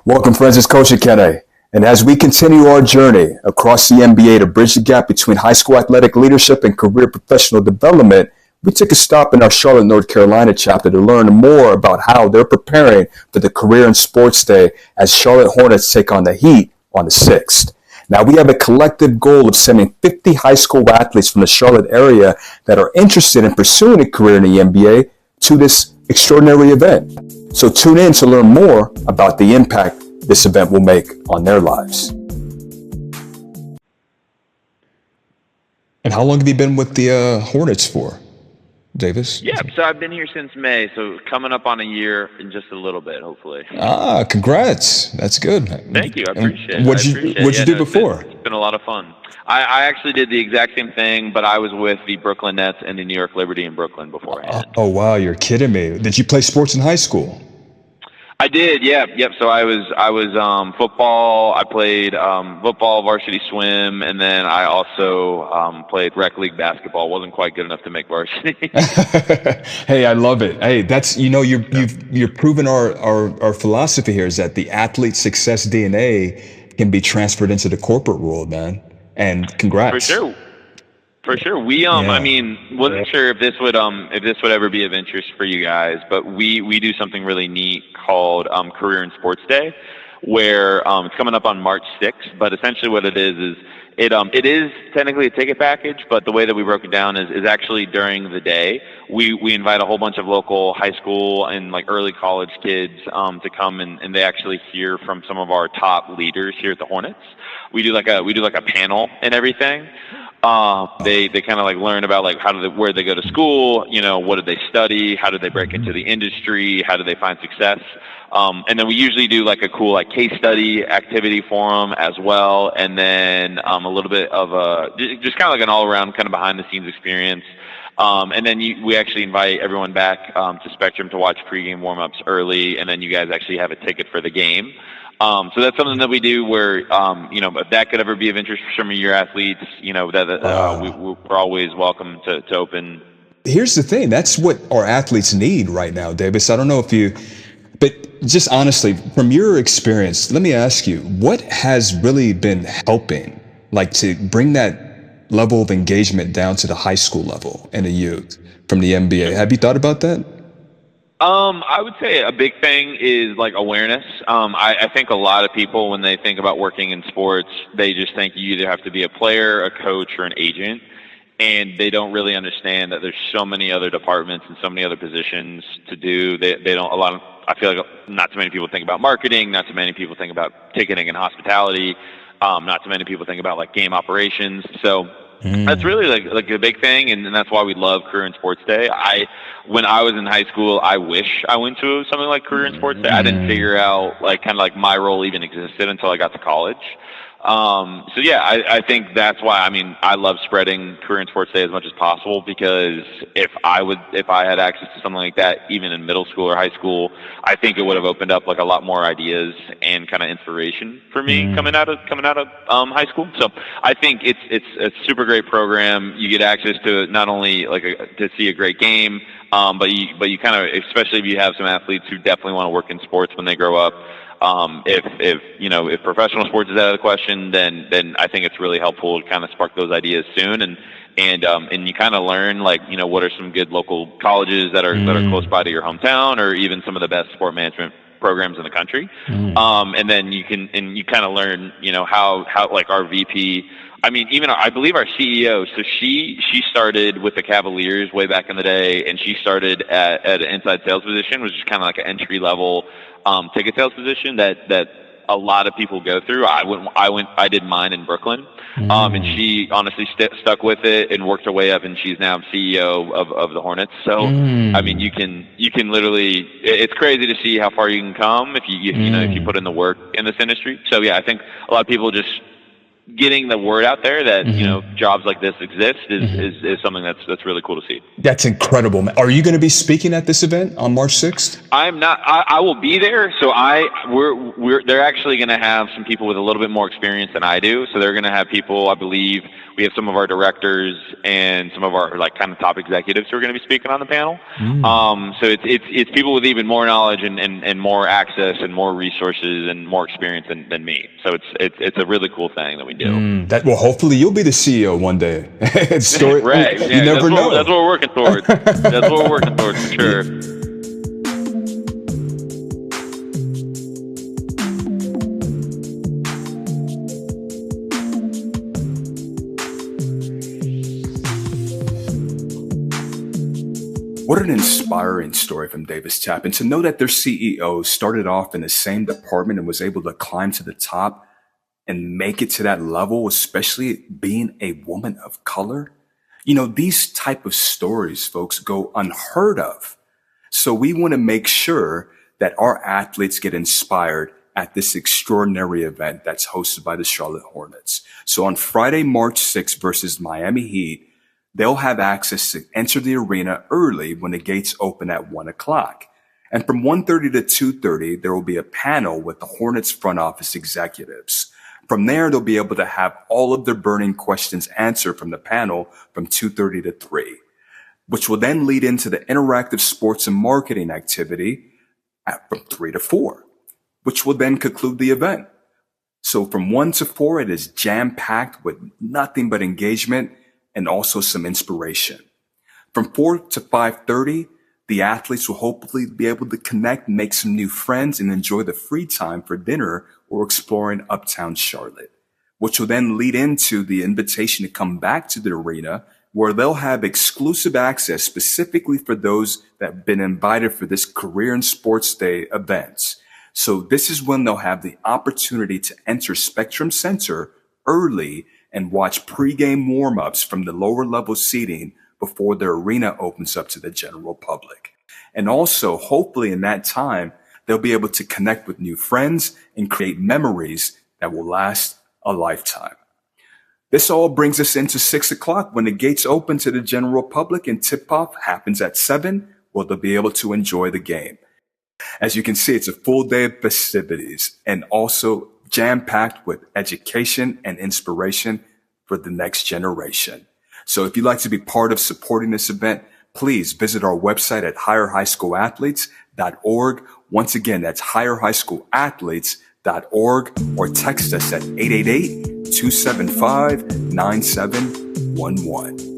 Welcome, friends. It's Coach Ekene. And as we continue our journey across the NBA to bridge the gap between high school athletic leadership and career professional development, we took a stop in our Charlotte, North Carolina chapter to learn more about how they're preparing for the Career in Sports Day as Charlotte Hornets take on the Heat on the 6th. Now, we have a collective goal of sending 50 high school athletes from the Charlotte area that are interested in pursuing a career in the NBA to this extraordinary event. So tune in to learn more about the impact this event will make on their lives. And how long have you been with the Hornets for, Davis? Yeah, so I've been here since May, so coming up on a year in just a little bit, hopefully. Congrats. That's good. Thank you. I appreciate it. What'd you do before? It's been a lot of fun. I actually did the exact same thing, but I was with the Brooklyn Nets and the New York Liberty in Brooklyn beforehand. Oh, wow. You're kidding me. Did you play sports in high school? I did, yeah. Yep. So I was football. I played football, varsity swim, and then I also played rec league basketball. Wasn't quite good enough to make varsity. Hey, I love it. Hey, that's you've proven our philosophy here is that the athlete success DNA can be transferred into the corporate world, man. And congrats. For sure. We I mean, wasn't sure if this would ever be of interest for you guys, but we do something really neat called Career in Sports Day, where it's coming up on March 6th. But essentially, what it is it is technically a ticket package, but the way that we broke it down is actually during the day we invite a whole bunch of local high school and like early college kids to come and they actually hear from some of our top leaders here at the Hornets. We do like a panel and everything. They kind of like learn about like where they go to school, what did they study, how did they break into the industry, how did they find success, and then we usually do like a cool like case study activity for them as well, and then a little bit of just kind of like an all around kind of behind the scenes experience, and then we actually invite everyone back to Spectrum to watch pregame warm ups early, and then you guys actually have a ticket for the game. So that's something that we do where, if that could ever be of interest for some of your athletes, we're always welcome to open. Here's the thing. That's what our athletes need right now, Davis. I don't know but just honestly, from your experience, let me ask you, what has really been helping, like to bring that level of engagement down to the high school level and the youth from the NBA? Have you thought about that? I would say a big thing is like awareness. I think a lot of people, when they think about working in sports, they just think you either have to be a player, a coach, or an agent, and they don't really understand that there's so many other departments and so many other positions to do. I feel like not too many people think about marketing, not too many people think about ticketing and hospitality, not too many people think about like game operations. So that's really like a big thing, and that's why we love Career in Sports Day. When I was in high school, I wish I went to something like Career in Sports Day. I didn't figure out like my role even existed until I got to college. So yeah, I think that's why. I mean, I love spreading Career in Sports Day as much as possible, because if I had access to something like that, even in middle school or high school, I think it would have opened up like a lot more ideas and kind of inspiration for me coming out of high school. So I think it's a super great program. You get access to not only to see a great game, but you kind of, especially if you have some athletes who definitely want to work in sports when they grow up. If professional sports is out of the question, then I think it's really helpful to kind of spark those ideas soon, and you kind of learn what are some good local colleges that are close by to your hometown, or even some of the best sport management programs in the country. And then you kind of learn how like our VP. I mean, even I believe our CEO. So she started with the Cavaliers way back in the day, and she started at an inside sales position, which is kind of like an entry level ticket sales position that a lot of people go through. I did mine in Brooklyn, and she honestly stuck with it and worked her way up, and she's now CEO of the Hornets. So I mean, you can literally, it's crazy to see how far you can come if you put in the work in this industry. So yeah, I think a lot of people just getting the word out there that jobs like this exist is something that's really cool to see. That's incredible, man. Are you going to be speaking at this event on March 6th? I'm not. I will be there. So they're actually going to have some people with a little bit more experience than I do. So they're going to have people. I believe we have some of our directors and some of our like kind of top executives who are going to be speaking on the panel. So it's people with even more knowledge and more access and more resources and more experience than me. So it's a really cool thing that we do. Well, hopefully you'll be the CEO one day. Right. You never know. That's what we're working towards. That's what we're working towards for sure. What an inspiring story from Davis Tapp. And to know that their CEO started off in the same department and was able to climb to the top and make it to that level, especially being a woman of color. These type of stories, folks, go unheard of. So we want to make sure that our athletes get inspired at this extraordinary event that's hosted by the Charlotte Hornets. So on Friday, March 6th versus Miami Heat, they'll have access to enter the arena early when the gates open at 1 o'clock. And from 1:30 to 2:30, there will be a panel with the Hornets front office executives. From there, they'll be able to have all of their burning questions answered from the panel from 2:30 to 3, which will then lead into the interactive sports and marketing activity from 3 to 4, which will then conclude the event. So from 1 to 4, it is jam-packed with nothing but engagement and also some inspiration. From 4 to 5:30, the athletes will hopefully be able to connect, make some new friends, and enjoy the free time for dinner or exploring uptown Charlotte, which will then lead into the invitation to come back to the arena, where they'll have exclusive access specifically for those that have been invited for this Career in Sports Day events. So this is when they'll have the opportunity to enter Spectrum Center early and watch pregame warm-ups from the lower level seating before the arena opens up to the general public. And also, hopefully in that time, they'll be able to connect with new friends and create memories that will last a lifetime. This all brings us into 6 o'clock when the gates open to the general public and tip-off happens at 7, where they'll be able to enjoy the game. As you can see, it's a full day of festivities and also jam-packed with education and inspiration for the next generation. So if you'd like to be part of supporting this event, please visit our website at higherhighschoolathletes.org. Once again, that's higherhighschoolathletes.org, or text us at 888-275-9711.